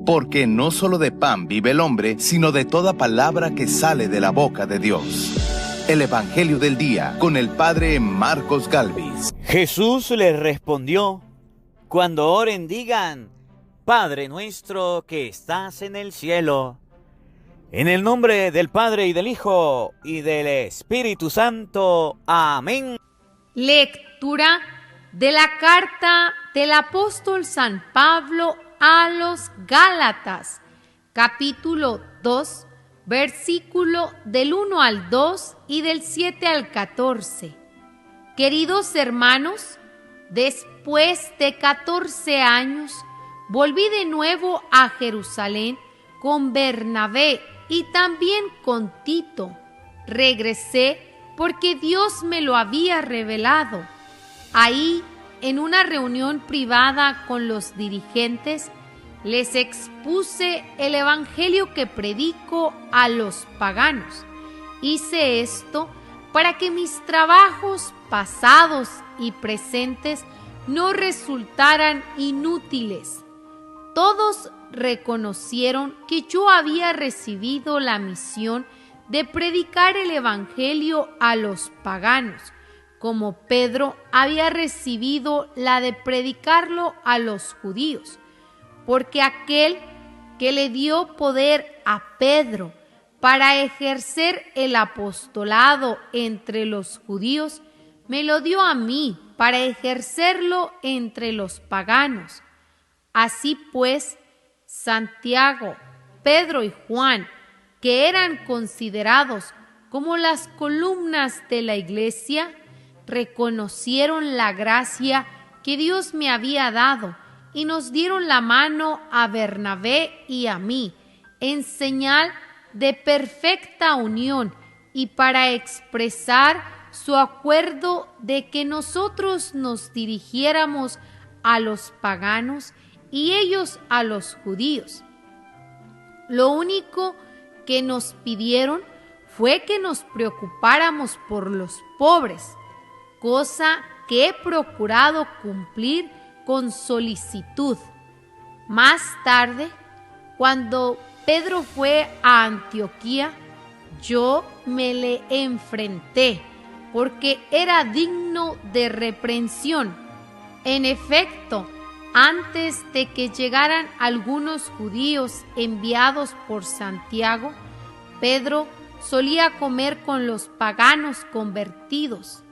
Porque no solo de pan vive el hombre, sino de toda palabra que sale de la boca de Dios. El Evangelio del Día, con el Padre Marcos Galvis. Jesús les respondió: cuando oren digan: Padre nuestro que estás en el cielo. En el nombre del Padre y del Hijo y del Espíritu Santo. Amén. Lectura de la carta del apóstol San Pablo a los Gálatas, capítulo 2, versículo del 1 al 2 y del 7 al 14. Queridos hermanos, después de 14 años, volví de nuevo a Jerusalén con Bernabé y también con Tito. Regresé porque Dios me lo había revelado. Ahí, en una reunión privada con los dirigentes, les expuse el evangelio que predico a los paganos. Hice esto para que mis trabajos pasados y presentes no resultaran inútiles. Todos reconocieron que yo había recibido la misión de predicar el evangelio a los paganos, como Pedro había recibido la de predicarlo a los judíos, porque aquel que le dio poder a Pedro para ejercer el apostolado entre los judíos, me lo dio a mí para ejercerlo entre los paganos. Así pues, Santiago, Pedro y Juan, que eran considerados como las columnas de la iglesia, reconocieron la gracia que Dios me había dado y nos dieron la mano a Bernabé y a mí, en señal de perfecta unión y para expresar su acuerdo de que nosotros nos dirigiéramos a los paganos y ellos a los judíos. Lo único que nos pidieron fue que nos preocupáramos por los pobres, cosa que he procurado cumplir con solicitud. Más tarde, cuando Pedro fue a Antioquía, yo me le enfrenté, porque era digno de reprensión. En efecto, antes de que llegaran algunos judíos enviados por Santiago, Pedro solía comer con los paganos convertidos,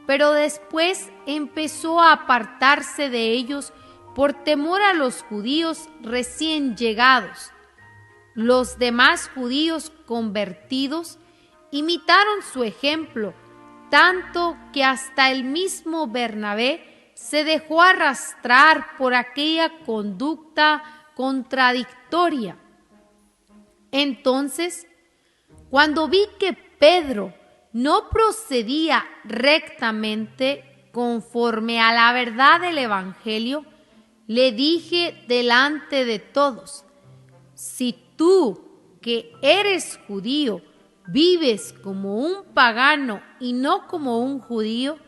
pero después empezó a apartarse de ellos por temor a los judíos recién llegados. Los demás judíos convertidos imitaron su ejemplo, tanto que hasta el mismo Bernabé se dejó arrastrar por aquella conducta contradictoria. Entonces, cuando vi que Pedro no procedía rectamente conforme a la verdad del evangelio, le dije delante de todos: si tú, que eres judío, vives como un pagano y no como un judío,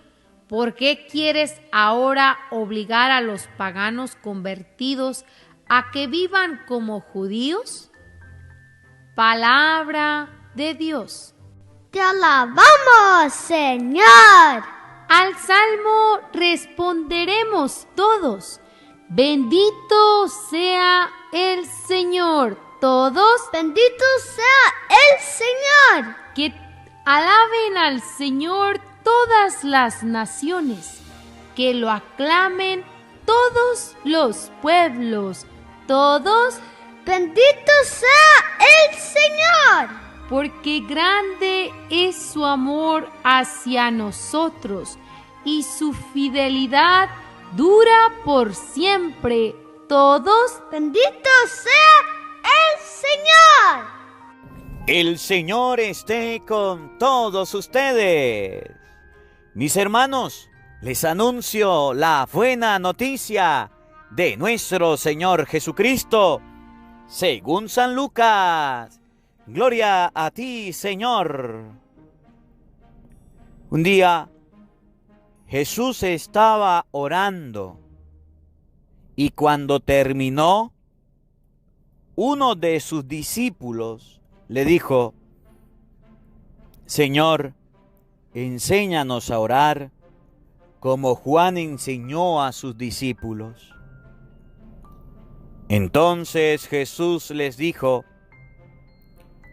¿por qué quieres ahora obligar a los paganos convertidos a que vivan como judíos? Palabra de Dios. ¡Te alabamos, Señor! Al salmo responderemos todos: bendito sea el Señor. Todos: bendito sea el Señor. Que alaben al Señor todas las naciones, que lo aclamen todos los pueblos. Todos: bendito sea el Señor. Porque grande es su amor hacia nosotros, y su fidelidad dura por siempre. Todos: bendito sea el Señor. El Señor esté con todos ustedes. Mis hermanos, les anuncio la buena noticia de nuestro Señor Jesucristo, según San Lucas. Gloria a ti, Señor. Un día, Jesús estaba orando y cuando terminó, uno de sus discípulos le dijo: Señor, enséñanos a orar como Juan enseñó a sus discípulos. Entonces Jesús les dijo: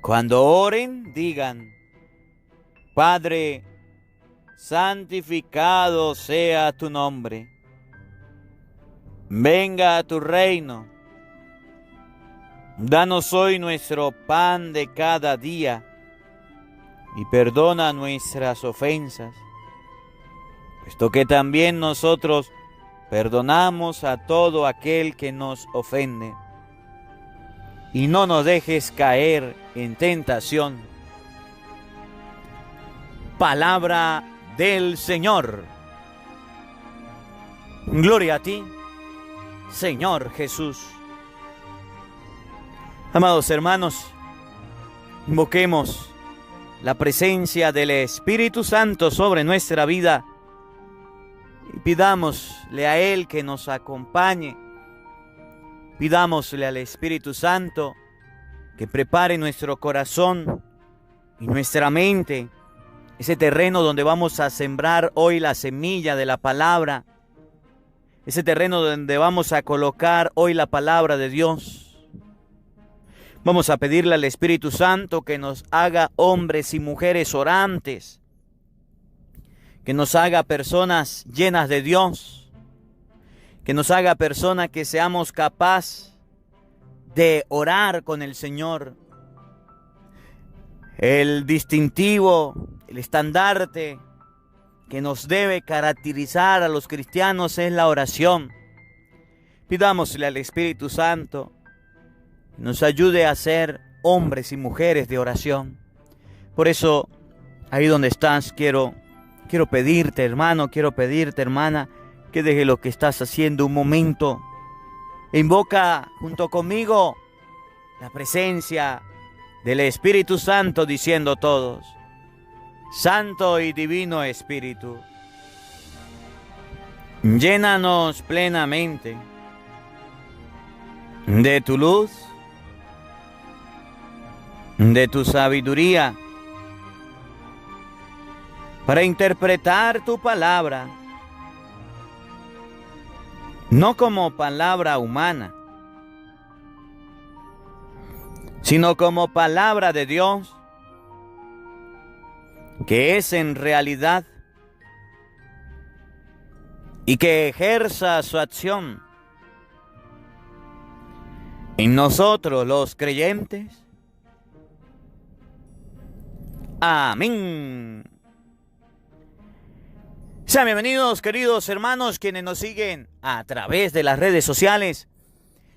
cuando oren, digan: Padre, santificado sea tu nombre. Venga a tu reino. Danos hoy nuestro pan de cada día y perdona nuestras ofensas, puesto que también nosotros perdonamos a todo aquel que nos ofende. Y no nos dejes caer en tentación. Palabra del Señor. Gloria a ti, Señor Jesús. Amados hermanos, invoquemos la presencia del Espíritu Santo sobre nuestra vida y pidámosle a Él que nos acompañe. Pidámosle al Espíritu Santo que prepare nuestro corazón y nuestra mente, ese terreno donde vamos a sembrar hoy la semilla de la palabra, ese terreno donde vamos a colocar hoy la palabra de Dios. Vamos a pedirle al Espíritu Santo que nos haga hombres y mujeres orantes, que nos haga personas llenas de Dios, que nos haga personas que seamos capaces de orar con el Señor. El distintivo, el estandarte que nos debe caracterizar a los cristianos es la oración. Pidámosle al Espíritu Santo que nos ayude a ser hombres y mujeres de oración. Por eso, ahí donde estás, quiero pedirte, hermano, quiero pedirte, hermana, que deje lo que estás haciendo un momento e invoca junto conmigo la presencia del Espíritu Santo, diciendo todos: Santo y Divino Espíritu, llénanos plenamente de tu luz, de tu sabiduría, para interpretar tu palabra, no como palabra humana, sino como palabra de Dios, que es en realidad y que ejerza su acción en nosotros los creyentes. Amén. Sean bienvenidos, queridos hermanos, quienes nos siguen a través de las redes sociales.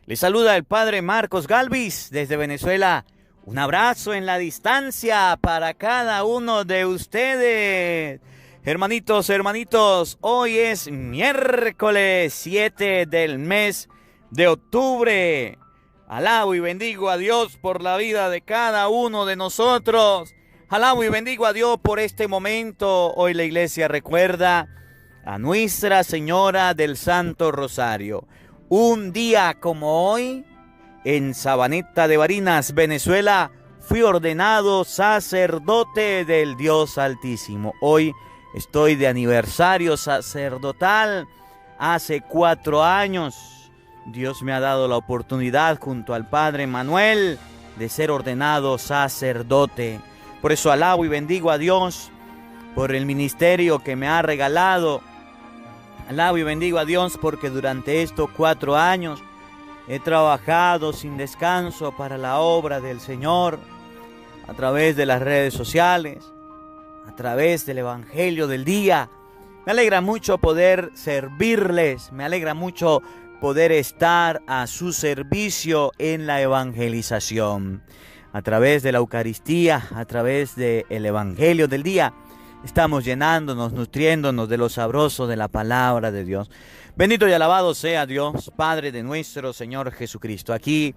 Les saluda el Padre Marcos Galvis desde Venezuela. Un abrazo en la distancia para cada uno de ustedes. Hermanitos, hoy es miércoles 7 del mes de octubre. Alabo y bendigo a Dios por la vida de cada uno de nosotros. Alabo y bendigo a Dios por este momento. Hoy la iglesia recuerda a Nuestra Señora del Santo Rosario. Un día como hoy, en Sabaneta de Barinas, Venezuela, fui ordenado sacerdote del Dios Altísimo. Hoy estoy de aniversario sacerdotal. Hace 4 años, Dios me ha dado la oportunidad, junto al Padre Manuel, de ser ordenado sacerdote. Por eso alabo y bendigo a Dios por el ministerio que me ha regalado. Alabo y bendigo a Dios porque durante estos 4 años he trabajado sin descanso para la obra del Señor, a través de las redes sociales, a través del Evangelio del día. Me alegra mucho poder servirles, me alegra mucho poder estar a su servicio en la evangelización. A través de la Eucaristía, a través del Evangelio del día, estamos llenándonos, nutriéndonos de lo sabroso de la palabra de Dios. Bendito y alabado sea Dios, Padre de nuestro Señor Jesucristo. Aquí,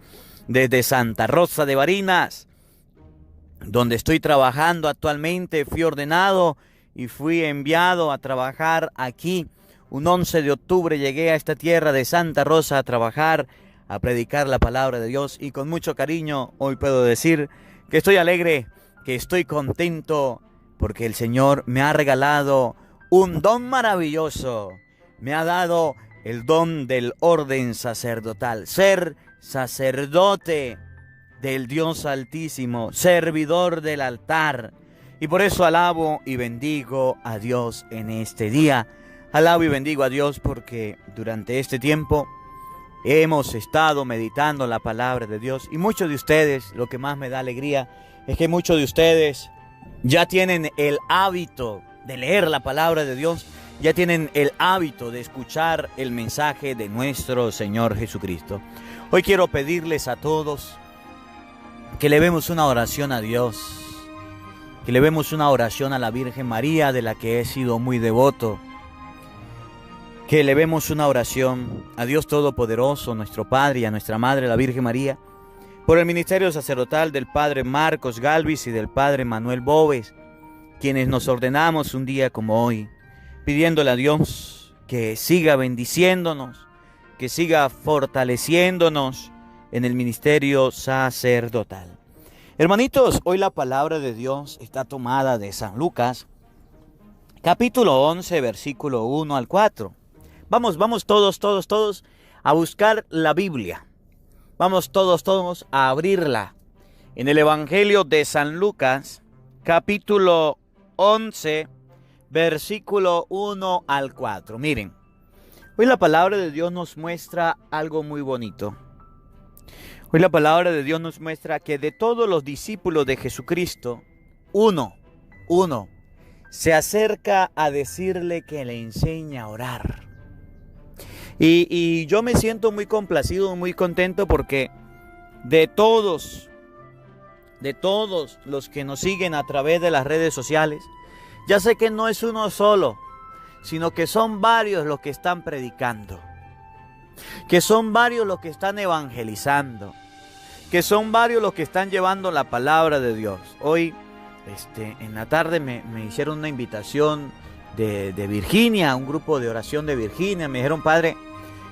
desde Santa Rosa de Barinas, donde estoy trabajando actualmente, fui ordenado y fui enviado a trabajar aquí. Un 11 de octubre llegué a esta tierra de Santa Rosa a trabajar a predicar la palabra de Dios, y con mucho cariño hoy puedo decir que estoy alegre, que estoy contento, porque el Señor me ha regalado un don maravilloso. Me ha dado el don del orden sacerdotal, ser sacerdote del Dios Altísimo, servidor del altar. Y por eso alabo y bendigo a Dios en este día. Alabo y bendigo a Dios porque durante este tiempo hemos estado meditando la palabra de Dios. Y muchos de ustedes, lo que más me da alegría es que muchos de ustedes ya tienen el hábito de leer la palabra de Dios. Ya tienen el hábito de escuchar el mensaje de nuestro Señor Jesucristo. Hoy quiero pedirles a todos que elevemos una oración a Dios, que elevemos una oración a la Virgen María, de la que he sido muy devoto, que elevemos una oración a Dios Todopoderoso, nuestro Padre, y a nuestra Madre, la Virgen María, por el ministerio sacerdotal del Padre Marcos Galvis y del Padre Manuel Boves, quienes nos ordenamos un día como hoy, pidiéndole a Dios que siga bendiciéndonos, que siga fortaleciéndonos en el ministerio sacerdotal. Hermanitos, hoy la palabra de Dios está tomada de San Lucas, capítulo 11, versículo 1 al 4. Vamos todos a buscar la Biblia. Vamos todos a abrirla. En el Evangelio de San Lucas, capítulo 11, versículo 1 al 4. Miren, hoy la palabra de Dios nos muestra algo muy bonito. Hoy la palabra de Dios nos muestra que de todos los discípulos de Jesucristo, uno se acerca a decirle que le enseña a orar. Y yo me siento muy complacido, muy contento, porque de todos los que nos siguen a través de las redes sociales, ya sé que no es uno solo, sino que son varios los que están predicando, que son varios los que están evangelizando, que son varios los que están llevando la palabra de Dios. Hoy, en la tarde me hicieron una invitación de Virginia, un grupo de oración de Virginia. Me dijeron: padre,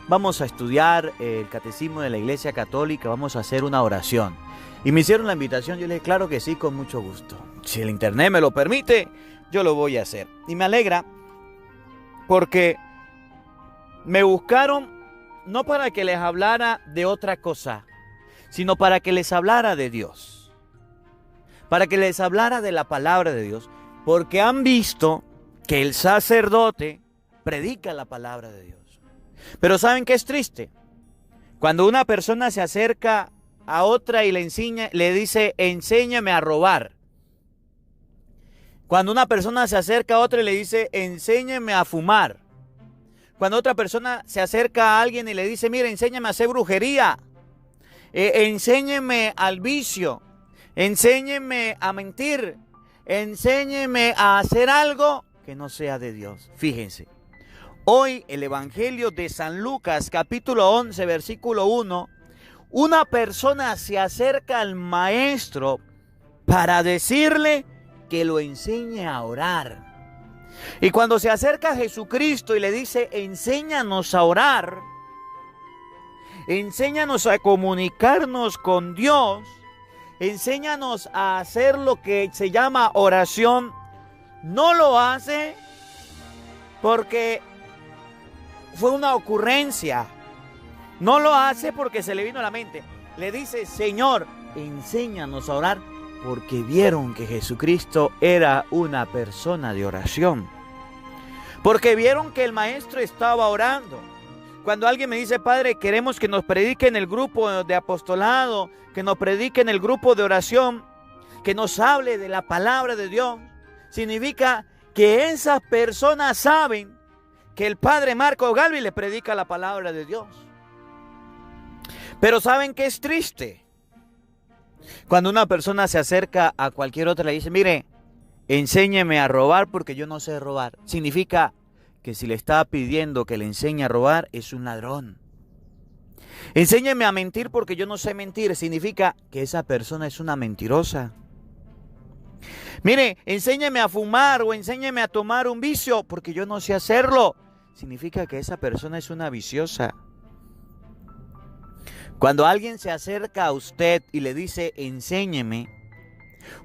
vamos a estudiar el catecismo de la Iglesia Católica, vamos a hacer una oración. Y me hicieron la invitación. Yo le dije: claro que sí, con mucho gusto. Si el internet me lo permite, yo lo voy a hacer. Y me alegra porque me buscaron no para que les hablara de otra cosa, sino para que les hablara de Dios, para que les hablara de la palabra de Dios, porque han visto que el sacerdote predica la palabra de Dios. Pero ¿saben qué es triste? Cuando una persona se acerca a otra y le dice: enséñame a robar. Cuando una persona se acerca a otra y le dice: enséñeme a fumar. Cuando otra persona se acerca a alguien y le dice: mira, enséñame a hacer brujería. Enséñeme al vicio. Enséñeme a mentir. Enséñeme a hacer algo que no sea de Dios. Fíjense. Hoy el Evangelio de San Lucas, capítulo 11, versículo 1. Una persona se acerca al maestro para decirle que lo enseñe a orar. Y cuando se acerca a Jesucristo y le dice: enséñanos a orar, enséñanos a comunicarnos con Dios, enséñanos a hacer lo que se llama oración, no lo hace porque fue una ocurrencia, no lo hace porque se le vino a la mente. Le dice: Señor, enséñanos a orar, porque vieron que Jesucristo era una persona de oración, porque vieron que el maestro estaba orando. Cuando alguien me dice: padre, queremos que nos predique en el grupo de apostolado, que nos predique en el grupo de oración, que nos hable de la palabra de Dios, significa que esas personas saben que el padre Marcos Galvis le predica la palabra de Dios. Pero ¿saben qué es triste? Cuando una persona se acerca a cualquier otra y le dice: mire, enséñeme a robar porque yo no sé robar. Significa que si le está pidiendo que le enseñe a robar, es un ladrón. Enséñeme a mentir porque yo no sé mentir. Significa que esa persona es una mentirosa. Mire, enséñeme a fumar o enséñeme a tomar un vicio porque yo no sé hacerlo. Significa que esa persona es una viciosa. Cuando alguien se acerca a usted y le dice, enséñeme,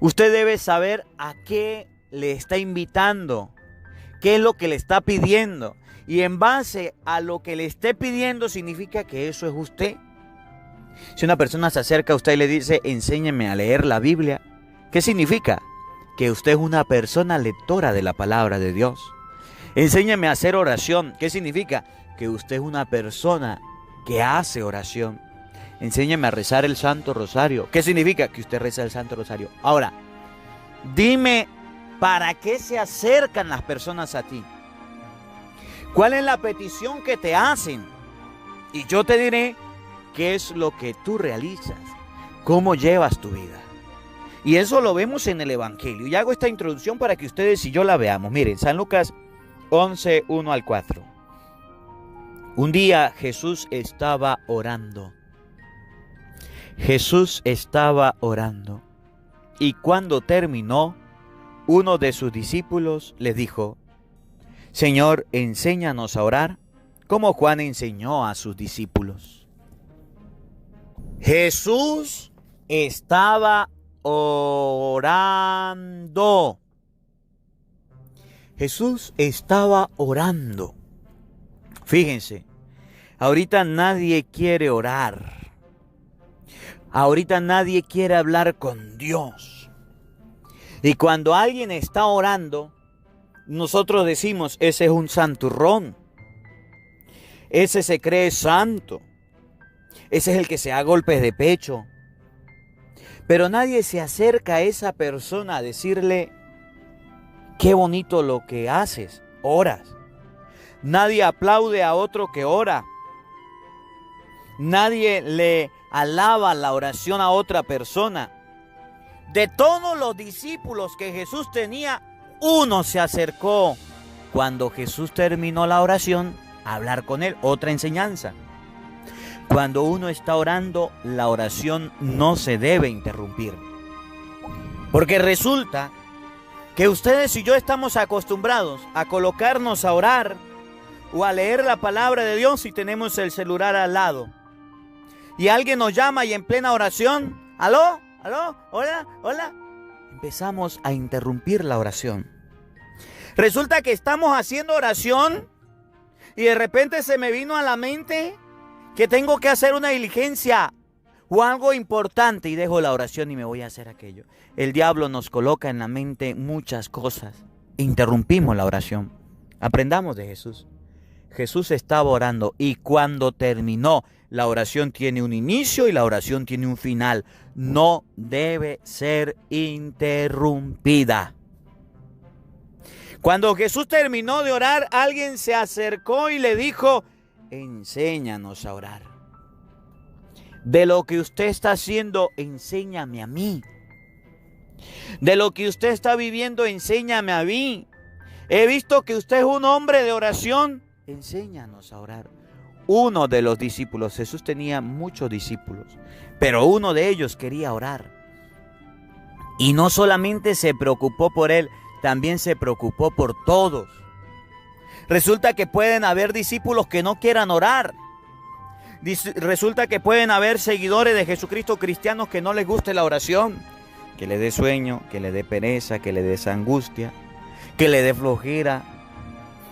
usted debe saber a qué le está invitando, qué es lo que le está pidiendo. Y en base a lo que le esté pidiendo significa que eso es usted. Si una persona se acerca a usted y le dice, enséñeme a leer la Biblia, ¿qué significa? Que usted es una persona lectora de la palabra de Dios. Enséñeme a hacer oración, ¿qué significa? Que usted es una persona que hace oración. Enséñeme a rezar el Santo Rosario, ¿qué significa? Que usted reza el Santo Rosario. Ahora, dime, ¿para qué se acercan las personas a ti? ¿Cuál es la petición que te hacen? Y yo te diré qué es lo que tú realizas, cómo llevas tu vida. Y eso lo vemos en el Evangelio. Y hago esta introducción para que ustedes y yo la veamos. Miren, San Lucas 11, 1 al 4. Un día Jesús estaba orando. Jesús estaba orando. Y cuando terminó, uno de sus discípulos le dijo, Señor, enséñanos a orar, como Juan enseñó a sus discípulos. Jesús estaba orando. Jesús estaba orando. Fíjense, ahorita nadie quiere orar. Ahorita nadie quiere hablar con Dios. Y cuando alguien está orando, nosotros decimos, ese es un santurrón. Ese se cree santo. Ese es el que se da golpes de pecho. Pero nadie se acerca a esa persona a decirle, qué bonito lo que haces, oras. Nadie aplaude a otro que ora. Nadie le alaba la oración a otra persona. De todos los discípulos que Jesús tenía, uno se acercó cuando Jesús terminó la oración a hablar con él. Otra enseñanza. Cuando uno está orando, la oración no se debe interrumpir. Porque resulta que ustedes y yo estamos acostumbrados a colocarnos a orar o a leer la palabra de Dios si tenemos el celular al lado. Y alguien nos llama y en plena oración, ¿aló? ¿Aló? ¿Hola? ¿Hola? Empezamos a interrumpir la oración. Resulta que estamos haciendo oración y de repente se me vino a la mente que tengo que hacer una diligencia o algo importante y dejo la oración y me voy a hacer aquello. El diablo nos coloca en la mente muchas cosas. Interrumpimos la oración. Aprendamos de Jesús. Jesús estaba orando y cuando terminó, la oración tiene un inicio y la oración tiene un final. No debe ser interrumpida. Cuando Jesús terminó de orar, alguien se acercó y le dijo, enséñanos a orar. De lo que usted está haciendo, enséñame a mí. De lo que usted está viviendo, enséñame a mí. He visto que usted es un hombre de oración. Enséñanos a orar. Uno de los discípulos, Jesús tenía muchos discípulos, pero uno de ellos quería orar. Y no solamente se preocupó por él, también se preocupó por todos. Resulta que pueden haber discípulos que no quieran orar. Resulta que pueden haber seguidores de Jesucristo, cristianos, que no les guste la oración, que le dé sueño, que le dé pereza, que le dé angustia, que le dé flojera,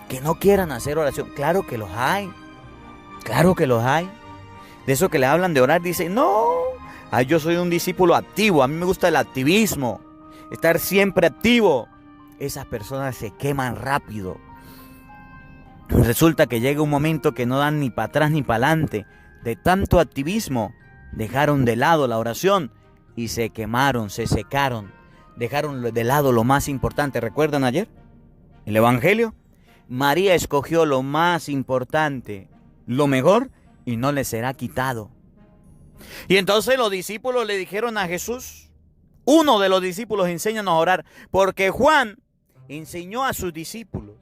que no quieran hacer oración. Claro que los hay. Claro que los hay. De eso que le hablan de orar, dicen, no, yo soy un discípulo activo, a mí me gusta el activismo, estar siempre activo. Esas personas se queman rápido. Resulta que llega un momento que no dan ni para atrás ni para adelante. De tanto activismo, dejaron de lado la oración y se quemaron, se secaron. Dejaron de lado lo más importante. ¿Recuerdan ayer? El Evangelio. María escogió lo más importante, lo mejor, y no le será quitado. Y entonces los discípulos le dijeron a Jesús, uno de los discípulos, enséñanos a orar, porque Juan enseñó a sus discípulos.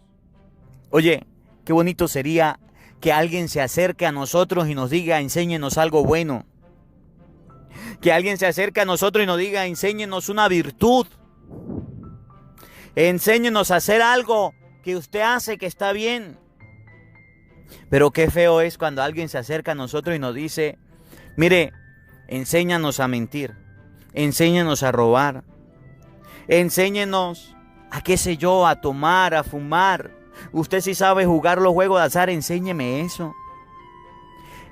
Oye, qué bonito sería que alguien se acerque a nosotros y nos diga, enséñenos algo bueno. Que alguien se acerque a nosotros y nos diga, enséñenos una virtud. Enséñenos a hacer algo que usted hace que está bien. Pero qué feo es cuando alguien se acerca a nosotros y nos dice, Mire, enséñanos a mentir, enséñanos a robar, enséñenos a qué sé yo, a tomar, a fumar. Usted sí sabe jugar los juegos de azar, enséñeme eso.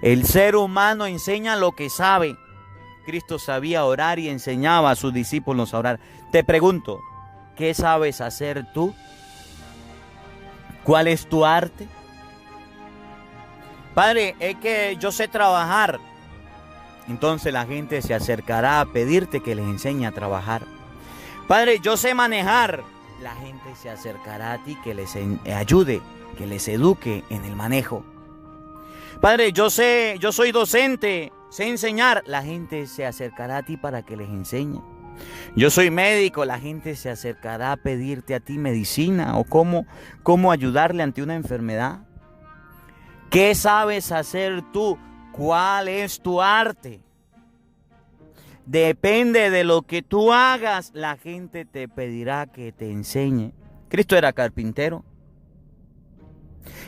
El ser humano enseña lo que sabe. Cristo sabía orar y enseñaba a sus discípulos a orar. Te pregunto, ¿qué sabes hacer tú? ¿Cuál es tu arte? Padre, es que yo sé trabajar. Entonces la gente se acercará a pedirte que les enseñe a trabajar. Padre, yo sé manejar. La gente se acercará a ti que les ayude, que les eduque en el manejo. Padre, yo soy docente, sé enseñar. La gente se acercará a ti para que les enseñe. Yo soy médico, la gente se acercará a pedirte a ti medicina o cómo ayudarle ante una enfermedad. ¿Qué sabes hacer tú? ¿Cuál es tu arte? Depende de lo que tú hagas, la gente te pedirá que te enseñe. Cristo era carpintero.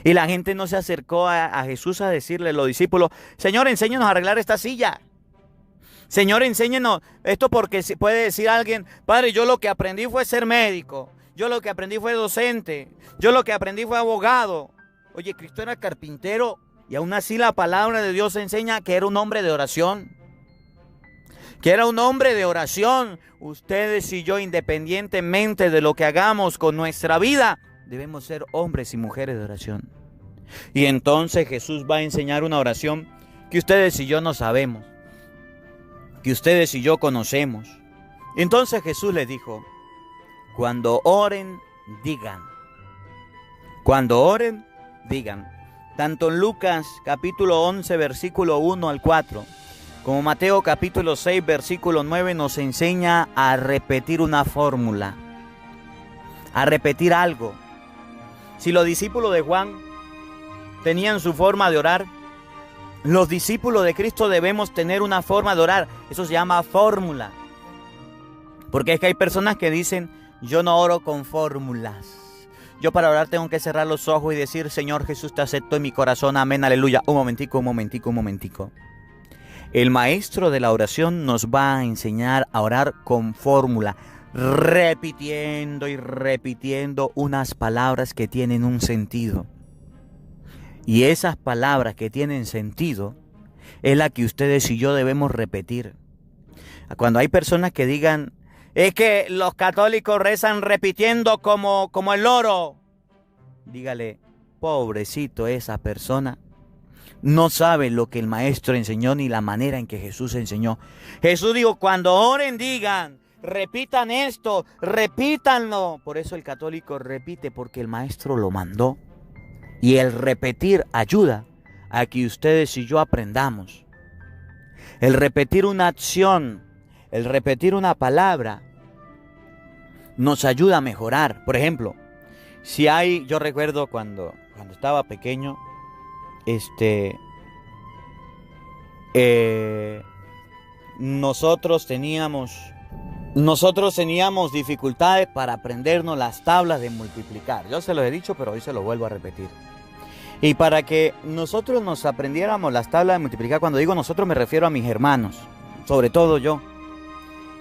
Y la gente no se acercó a Jesús a decirle a los discípulos, Señor, enséñanos a arreglar esta silla. Señor, enséñanos esto, porque puede decir alguien, Padre, yo lo que aprendí fue ser médico. Yo lo que aprendí fue docente. Yo lo que aprendí fue abogado. Oye, Cristo era carpintero y aún así la palabra de Dios enseña que era un hombre de oración. Que era un hombre de oración. Ustedes y yo, independientemente de lo que hagamos con nuestra vida, debemos ser hombres y mujeres de oración. Y entonces Jesús va a enseñar una oración que ustedes y yo no sabemos, que ustedes y yo conocemos. Entonces Jesús les dijo, cuando oren, digan. Cuando oren, digan. Tanto en Lucas capítulo 11, versículo 1 al 4, como Mateo capítulo 6, versículo 9, nos enseña a repetir una fórmula, a repetir algo. Si los discípulos de Juan tenían su forma de orar, los discípulos de Cristo debemos tener una forma de orar. Eso se llama fórmula. Porque es que hay personas que dicen, yo no oro con fórmulas. Yo para orar tengo que cerrar los ojos y decir, Señor Jesús, te acepto en mi corazón, amén, aleluya. Un momentico. El maestro de la oración nos va a enseñar a orar con fórmula, repitiendo y repitiendo unas palabras que tienen un sentido. Y esas palabras que tienen sentido es la que ustedes y yo debemos repetir. Cuando hay personas que digan, es que los católicos rezan repitiendo como el loro, dígale, pobrecito esa persona. No sabe lo que el maestro enseñó ni la manera en que Jesús enseñó. Jesús dijo, cuando oren digan, repitan esto, repítanlo. Por eso el católico repite, porque el maestro lo mandó. Y el repetir ayuda a que ustedes y yo aprendamos. El repetir una acción, el repetir una palabra, nos ayuda a mejorar. Por ejemplo, yo recuerdo cuando estaba pequeño, nosotros teníamos dificultades para aprendernos las tablas de multiplicar. Yo se los he dicho, pero hoy se los vuelvo a repetir. Y para que nosotros nos aprendiéramos las tablas de multiplicar, cuando digo nosotros me refiero a mis hermanos, sobre todo yo.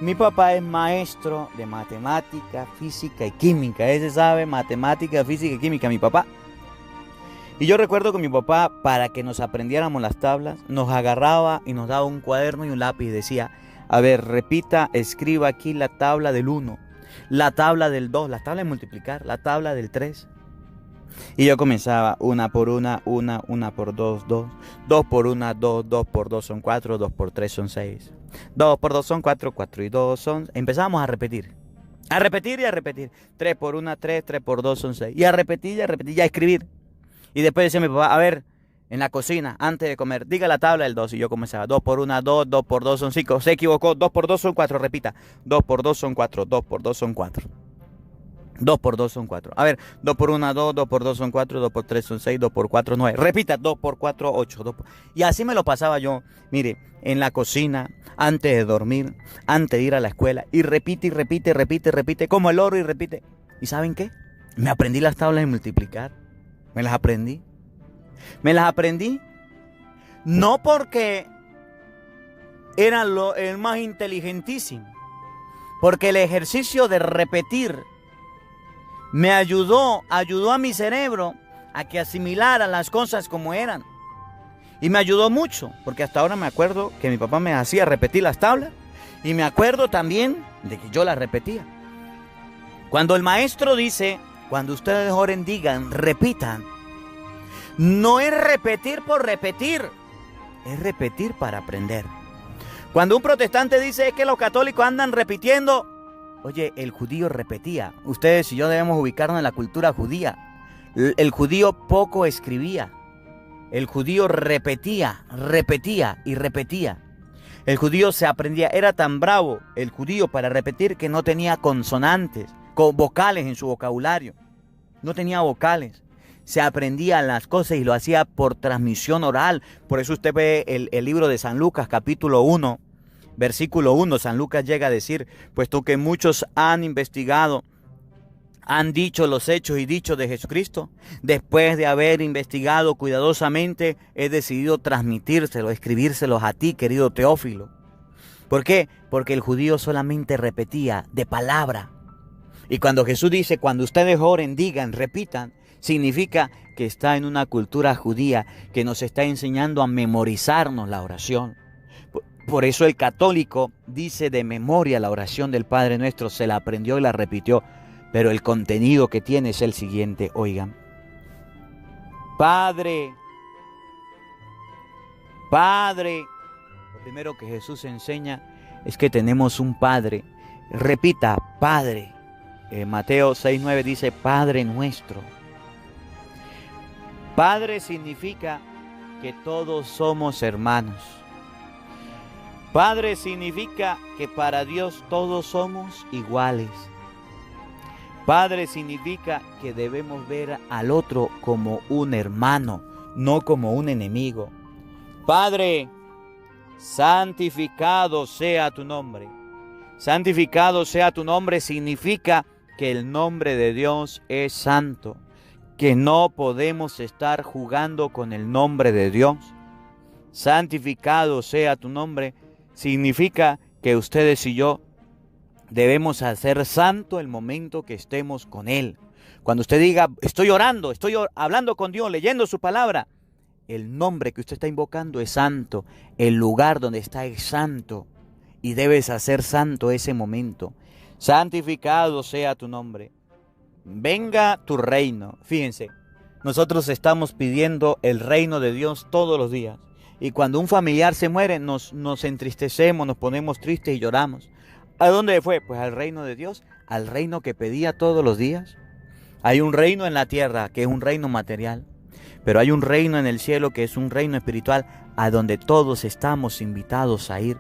Mi papá es maestro de matemática, física y química. Ese sabe matemática, física y química, mi papá. Y yo recuerdo que mi papá, para que nos aprendiéramos las tablas, nos agarraba y nos daba un cuaderno y un lápiz y decía, a ver, repita, escriba aquí la tabla del 1, la tabla del 2, la tabla de multiplicar, la tabla del 3. Y yo comenzaba, 1 por 1, 1, 1 por 2, 2, 2 por 1, 2, 2 por 2 son 4, 2 por 3 son 6, 2 por 2 son 4, 4 y 2 son... Empezamos a repetir y a repetir. 3 por 1, 3, 3 por 2 son 6. Y a repetir y a escribir. Y después decía mi papá, a ver, en la cocina, antes de comer, diga la tabla del 2. Y yo comenzaba, 2 por 1, 2, 2 por 2 son 5. Se equivocó, 2 por 2 son 4, repita. 2 por 2 son 4, 2 por 2 son 4. 2 por 2 son 4. A ver, 2 por 1, 2, 2 por 2 son 4, 2 por 3 son 6, 2 por 4, 9. Repita, 2 por 4, 8. Y así me lo pasaba yo, mire, en la cocina, antes de dormir, antes de ir a la escuela. Y repite, como el loro y repite. ¿Y saben qué? Me aprendí las tablas de multiplicar. Me las aprendí. No porque era el más inteligentísimo, porque el ejercicio de repetir me ayudó a mi cerebro a que asimilara las cosas como eran. Y me ayudó mucho, porque hasta ahora me acuerdo que mi papá me hacía repetir las tablas y me acuerdo también de que yo las repetía. Cuando el maestro dice, cuando ustedes oren, digan, repitan, no es repetir por repetir, es repetir para aprender. Cuando un protestante dice que los católicos andan repitiendo, oye, el judío repetía. Ustedes y yo debemos ubicarnos en la cultura judía. El judío poco escribía. El judío repetía y repetía. El judío se aprendía, era tan bravo el judío para repetir que no tenía consonantes, con vocales en su vocabulario. No tenía vocales. Se aprendía las cosas y lo hacía por transmisión oral. Por eso usted ve el libro de San Lucas, capítulo 1, versículo 1. San Lucas llega a decir, puesto que muchos han investigado, han dicho los hechos y dichos de Jesucristo, después de haber investigado cuidadosamente, he decidido transmitírselos, escribírselos a ti, querido Teófilo. ¿Por qué? Porque el judío solamente repetía de palabra. Y cuando Jesús dice, cuando ustedes oren, digan, repitan, significa que está en una cultura judía que nos está enseñando a memorizarnos la oración. Por eso el católico dice de memoria la oración del Padre Nuestro, se la aprendió y la repitió. Pero el contenido que tiene es el siguiente, oigan. Padre. Lo primero que Jesús enseña es que tenemos un Padre. Repita, Padre. Mateo 6:9 dice, Padre nuestro. Padre significa que todos somos hermanos. Padre significa que para Dios todos somos iguales. Padre significa que debemos ver al otro como un hermano, no como un enemigo. Padre, santificado sea tu nombre. Santificado sea tu nombre significa que el nombre de Dios es santo, que no podemos estar jugando con el nombre de Dios. Santificado sea tu nombre significa que ustedes y yo debemos hacer santo el momento que estemos con Él. Cuando usted diga, estoy orando, estoy hablando con Dios, leyendo su palabra, el nombre que usted está invocando es santo, el lugar donde está es santo, y debes hacer santo ese momento. Santificado sea tu nombre. Venga tu reino. Fíjense, nosotros estamos pidiendo el reino de Dios todos los días. Y cuando un familiar se muere, nos entristecemos, nos ponemos tristes y lloramos. ¿A dónde fue? Pues al reino de Dios, al reino que pedía todos los días. Hay un reino en la tierra que es un reino material, pero hay un reino en el cielo que es un reino espiritual a donde todos estamos invitados a ir.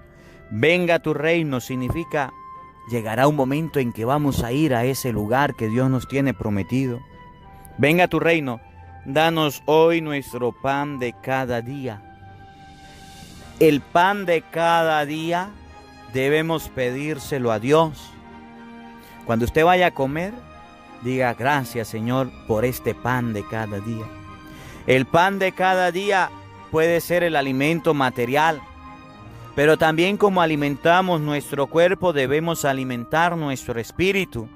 Venga tu reino significa llegará un momento en que vamos a ir a ese lugar que Dios nos tiene prometido. Venga tu reino, danos hoy nuestro pan de cada día. El pan de cada día debemos pedírselo a Dios. Cuando usted vaya a comer, diga gracias Señor por este pan de cada día. El pan de cada día puede ser el alimento material, pero también como alimentamos nuestro cuerpo, debemos alimentar nuestro espíritu.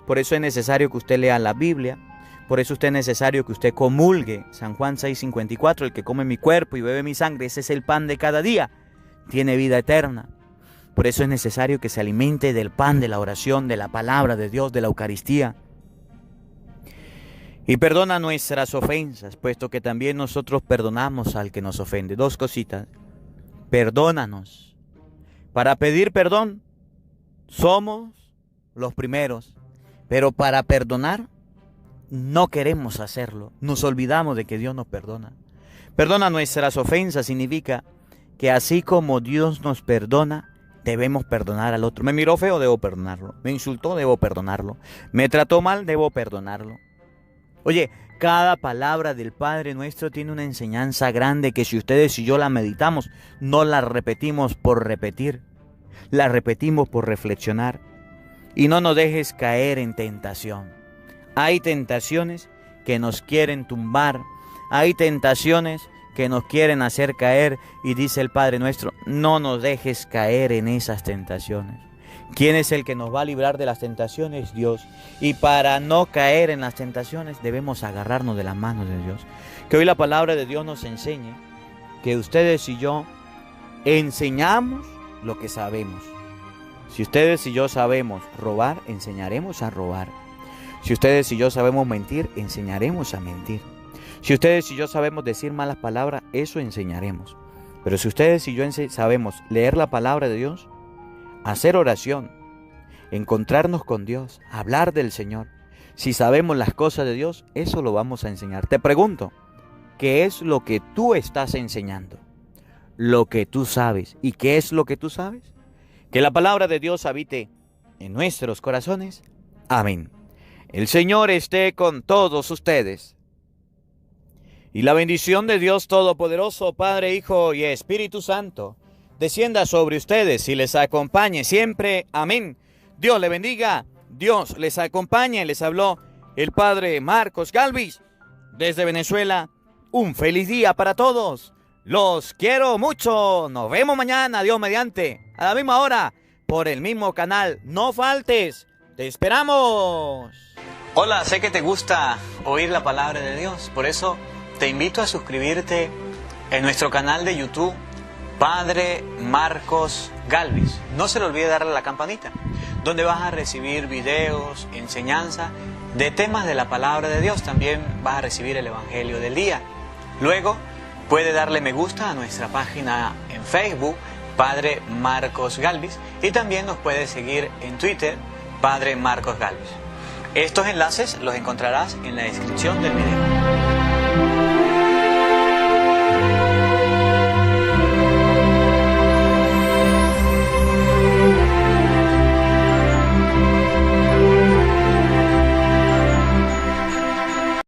Por eso es necesario que usted lea la Biblia. Por eso es necesario que usted comulgue. San Juan 6:54, el que come mi cuerpo y bebe mi sangre, ese es el pan de cada día, tiene vida eterna. Por eso es necesario que se alimente del pan de la oración, de la palabra de Dios, de la Eucaristía. Y perdona nuestras ofensas, puesto que también nosotros perdonamos al que nos ofende. Dos cositas. Perdónanos. Para pedir perdón somos los primeros, pero para perdonar no queremos hacerlo. Nos olvidamos de que Dios nos perdona. Perdona nuestras ofensas significa que así como Dios nos perdona, debemos perdonar al otro. Me miró feo, debo perdonarlo. Me insultó, debo perdonarlo. Me trató mal, debo perdonarlo. Oye, cada palabra del Padre Nuestro tiene una enseñanza grande que si ustedes y yo la meditamos, no la repetimos por repetir, la repetimos por reflexionar. Y no nos dejes caer en tentación. Hay tentaciones que nos quieren tumbar, hay tentaciones que nos quieren hacer caer, y dice el Padre nuestro, no nos dejes caer en esas tentaciones. ¿Quién es el que nos va a librar de las tentaciones? Dios. Y para no caer en las tentaciones debemos agarrarnos de las manos de Dios. Que hoy la palabra de Dios nos enseñe que ustedes y yo enseñamos lo que sabemos. Si ustedes y yo sabemos robar, enseñaremos a robar. Si ustedes y yo sabemos mentir, enseñaremos a mentir. Si ustedes y yo sabemos decir malas palabras, eso enseñaremos. Pero si ustedes y yo sabemos leer la palabra de Dios, hacer oración, encontrarnos con Dios, hablar del Señor, si sabemos las cosas de Dios, eso lo vamos a enseñar. Te pregunto, ¿qué es lo que tú estás enseñando? Lo que tú sabes. ¿Y qué es lo que tú sabes? Que la palabra de Dios habite en nuestros corazones. Amén. El Señor esté con todos ustedes. Y la bendición de Dios Todopoderoso, Padre, Hijo y Espíritu Santo, descienda sobre ustedes y les acompañe siempre. Amén. Dios le bendiga, Dios les acompañe. Les habló el Padre Marcos Galvis desde Venezuela. Un feliz día para todos. Los quiero mucho. Nos vemos mañana, Dios mediante, a la misma hora, por el mismo canal. No faltes. Te esperamos. Hola, sé que te gusta oír la palabra de Dios. Por eso te invito a suscribirte en nuestro canal de YouTube, Padre Marcos Galvis. No se le olvide darle a la campanita, donde vas a recibir videos, enseñanza de temas de la palabra de Dios. También vas a recibir el Evangelio del día. Luego puede darle me gusta a nuestra página en Facebook, Padre Marcos Galvis, y también nos puede seguir en Twitter, Padre Marcos Galvis. Estos enlaces los encontrarás en la descripción del video.